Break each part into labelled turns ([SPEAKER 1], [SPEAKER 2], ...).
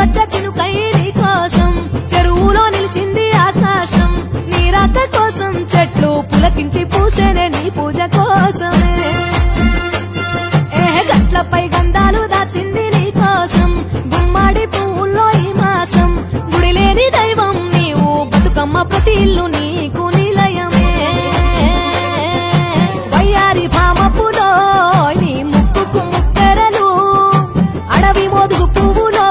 [SPEAKER 1] వచ్చ చినుకై నీ కోసం చెరువులో నిలిచింది ఆకాశం నీ రాక కోసం చెట్లు పులకించి పూసేనే నీ పూజ కోసమే గట్లపై గంధాలు దాచింది నీ కోసం గుమ్మాడి పువ్వుల్లో ఈ మాసం గుడి లేని దైవం నీవు బతుకమ్మ ప్రతి ఇల్లు నీకు నిలయమే వయ్యారి భామపులో నీ ముక్కుకు ముక్కెరలు అడవి మోదుగు పువ్వులో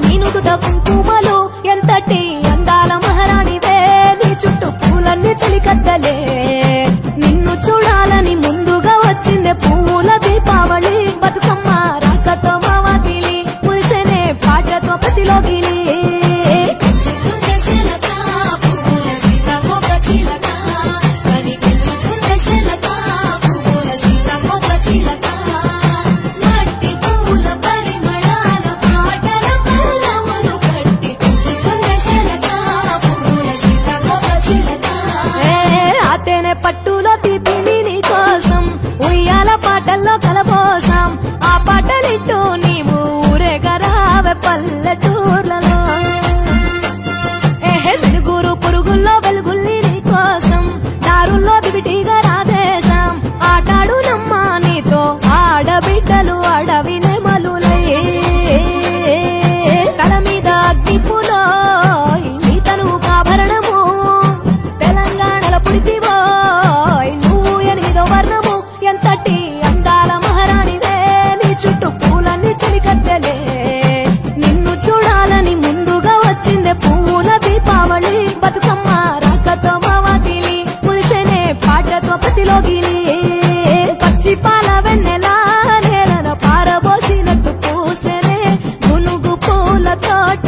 [SPEAKER 1] నీ నుదుట కుంకుమలు ఎంతటి అందాల మహారాణివే నీ చుట్టూ పూలన్నీ చలికత్తలే నిన్ను చూడాలని ముందుగా వచ్చిందే పువ్వుల దీపావళి బతుకమ్మ రాకతో మావాకిలి మురిసెనే పాటతో ప్రతిలోగిలి పట్టులో తీపిని నీ కోసం ఉయ్యాల పాటల్లో కలబోసాం ఆ పాటలిట్టు నీవు ఊరేగరావే పల్లెటూర్లలో వెలుగురు పురుగుల్లో వెలుగుల్ని నీ కోసం దారుల్లో దివిటీగా రాజేశాం ఆటాడు నమ్మా నీతో ఆడబిడ్డలు అడవి నెమలులై తల మీద అగ్నిపులో నీ తను ఆభరణము తెలంగాణల పుడితివో నువ్వు ఎనిమిదో వర్ణము ఎంతటి అందాల మహారాణివే నీ చుట్టూ పూలన్నీ చలికత్తెలే నిన్ను చూడాలని ముందుగా వచ్చిందే పువ్వుల దీపావళి బతుకమ్మ రాకతో మావాకిలి మురిసెనే పాటతో ప్రతిలోగిలి పచ్చి పాల వెన్నెలా నేలను పారబోసినట్టు పూసెనే గునుగు పూల తోట